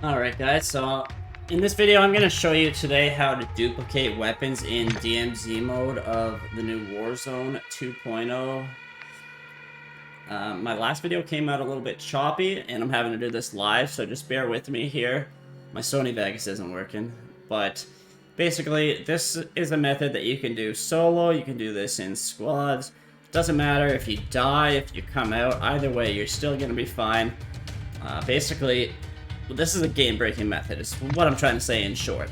Alright guys, so in this video I'm going to show you today how to duplicate weapons in DMZ mode of the new Warzone 2.0. My last video came out a little bit choppy and I'm having to do this live, so just bear with me here. My Sony Vegas isn't working, but basically this is a method that you can do solo, you can do this in squads. Doesn't matter if you die, if you come out, either way you're still going to be fine. Basically, this is a game-breaking method, is what I'm trying to say in short.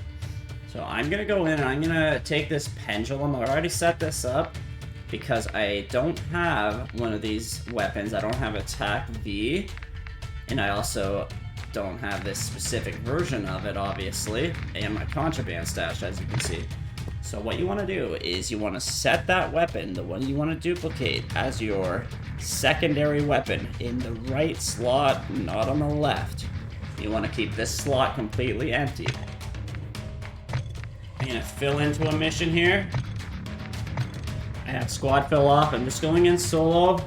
So I'm going to go in and I'm going to take this pendulum. I already set this up because I don't have one of these weapons. I don't have attack V, and I also don't have this specific version of it, obviously, and my contraband stash, as you can see. So what you want to do is you want to set that weapon, the one you want to duplicate, as your secondary weapon in the right slot, not on the left. You want to keep this slot completely empty. I'm going to fill into a mission here. I have squad fill off. I'm just going in solo.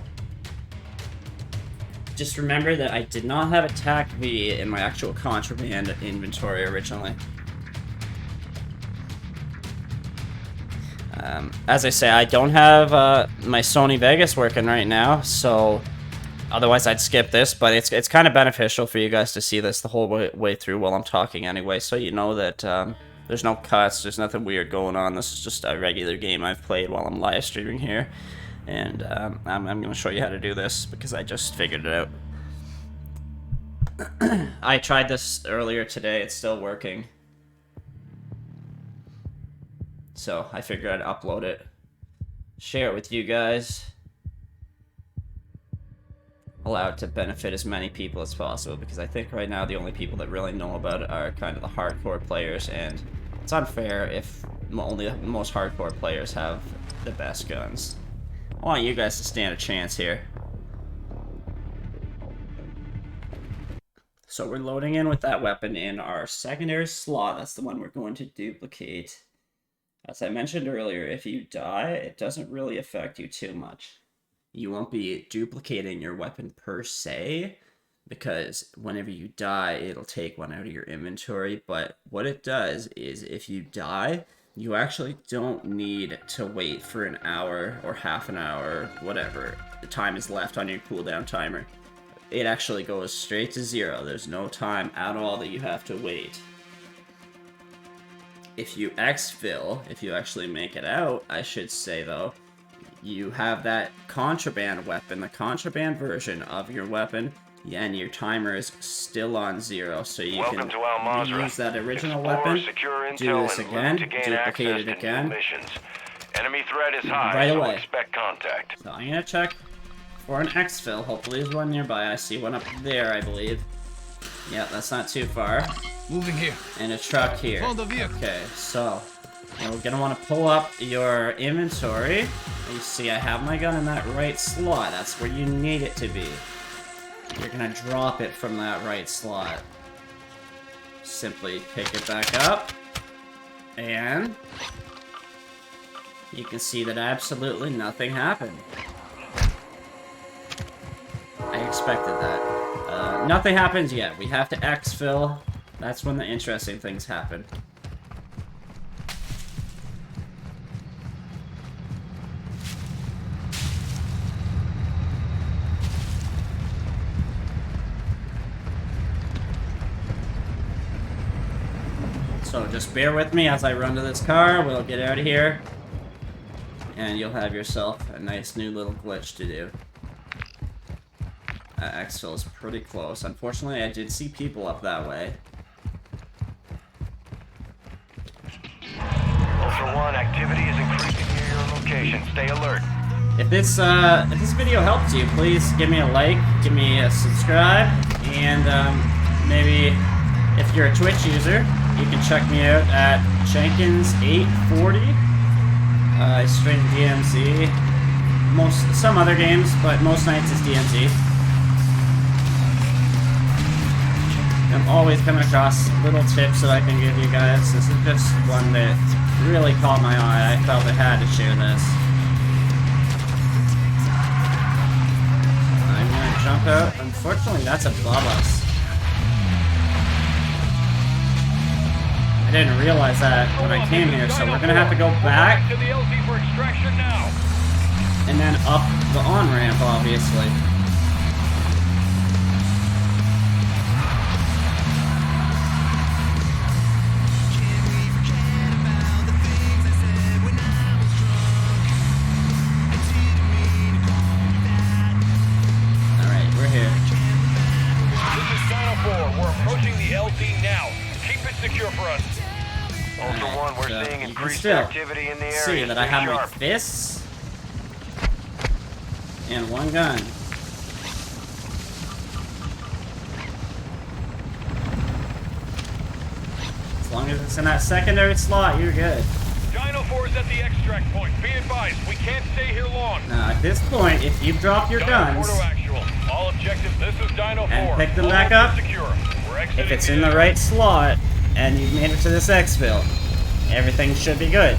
Just remember that I did not have attack V in my actual contraband inventory originally. As I say, I don't have my Sony Vegas working right now, so otherwise I'd skip this, but it's kind of beneficial for you guys to see this the whole way through while I'm talking anyway, so you know that there's no cuts, there's nothing weird going on. This is just a regular game I've played while I'm live streaming here, and I'm going to show you how to do this because I just figured it out. I tried this earlier today, it's still working. So I figured I'd upload it, share it with you guys, allow it to benefit as many people as possible, because I think right now the only people that really know about it are kind of the hardcore players, and it's unfair if only the most hardcore players have the best guns. I want you guys to stand a chance here. So we're loading in with that weapon in our secondary slot. That's the one we're going to duplicate. As I mentioned earlier, if you die, it doesn't really affect you too much. You won't be duplicating your weapon per se, because whenever you die, it'll take one out of your inventory. But what it does is if you die, you actually don't need to wait for an hour or half an hour, whatever the time is left on your cooldown timer. It actually goes straight to 0. There's no time at all that you have to wait. If you exfil, if you actually make it out, I should say though, you have that contraband weapon, the contraband version of your weapon, and your timer is still on 0, so you can use that original weapon, do this again, duplicate it again, enemy threat is high, right so away. Expect contact. So I'm gonna check for an exfil. Hopefully there's one nearby. I see one up there, I believe. Yeah, that's not too far. Moving here. And a truck here. Okay, so we're gonna want to pull up your inventory. You see I have my gun in that right slot. That's where you need it to be. You're gonna drop it from that right slot. Simply pick it back up. And you can see that absolutely nothing happened. I expected that. Nothing happens yet. We have to exfil. That's when the interesting things happen. So just bear with me as I run to this car. We'll get out of here. And you'll have yourself a nice new little glitch to do. Exfil is pretty close. Unfortunately, I did see people up that way. Ultra One, activity is increasing near your location. Stay alert. If this video helped you, please give me a like, give me a subscribe, and maybe if you're a Twitch user, you can check me out at Jenkins840. I stream DMZ, some other games, but most nights is DMZ. I'm always coming across little tips that I can give you guys. This is just one that really caught my eye. I felt I had to share this. I'm gonna jump out. Unfortunately, that's above us. didn't realize that when I came here, so we're gonna have to go back to the LZ for extraction now. and then up the on-ramp, obviously. Alright, we're here. This is Dino 4. We're approaching the LZ now. Keep it secure for us. Ultra One, we're seeing you can increased still activity in the area. see that I have Stay my sharp. fists and one gun. As long as it's in that secondary slot, you're good. Dino 4 is at the extract point. Be advised, we can't stay here long. Now, at this point, if you drop your Dino guns, 4 to actual. All objectives, this is Dino 4. And pick them All back holes up. Secure. We're exiting if it's in the right slot, and you've made it to this exfil, everything should be good.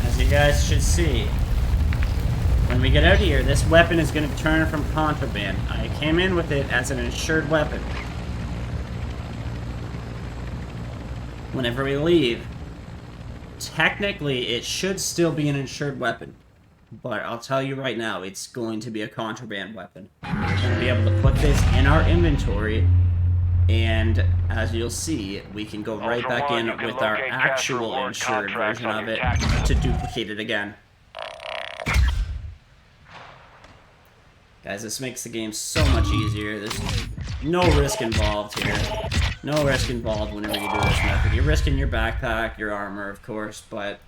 As you guys should see. When we get out here, this weapon is going to turn from contraband. I came in with it as an insured weapon. Whenever we leave, technically it should still be an insured weapon. But I'll tell you right now, it's going to be a contraband weapon. We're going to be able to put this in our inventory, and as you'll see, we can go right back in with our actual insured version of it to duplicate it again. Guys, this makes the game so much easier. There's no risk involved here. No risk involved whenever you do this method. You're risking your backpack, your armor, of course, but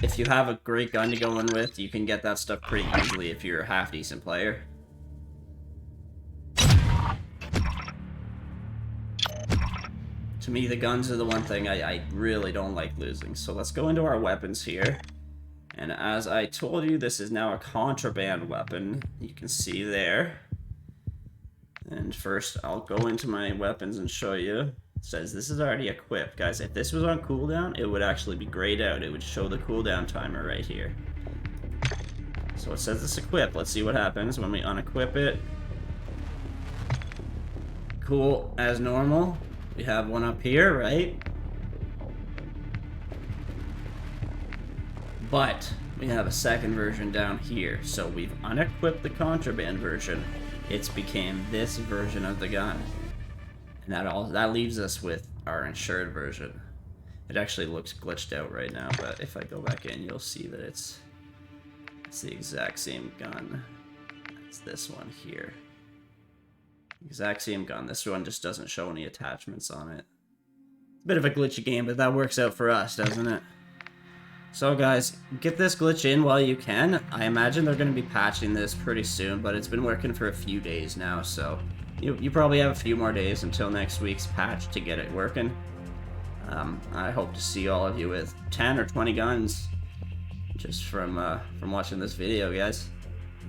if you have a great gun to go in with, you can get that stuff pretty easily if you're a half-decent player. To me, the guns are the one thing I really don't like losing. So let's go into our weapons here. And as I told you, this is now a contraband weapon. You can see there. And first, I'll go into my weapons and show you. It says this is already equipped. Guys, if this was on cooldown, it would actually be grayed out. It would show the cooldown timer right here. So it says it's equipped. Let's see what happens when we unequip it. Cool, as normal. We have one up here, right? But we have a second version down here. So we've unequipped the contraband version. It's became this version of the gun. And that leaves us with our insured version. It actually looks glitched out right now, but if I go back in, you'll see that it's the exact same gun. It's this one here. Exact same gun. This one just doesn't show any attachments on it. It's a bit of a glitchy game, but that works out for us, doesn't it? So guys, get this glitch in while you can. I imagine they're going to be patching this pretty soon, but it's been working for a few days now, so you probably have a few more days until next week's patch to get it working. I hope to see all of you with 10 or 20 guns just from watching this video, guys.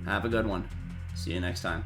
Have a good one. See you next time.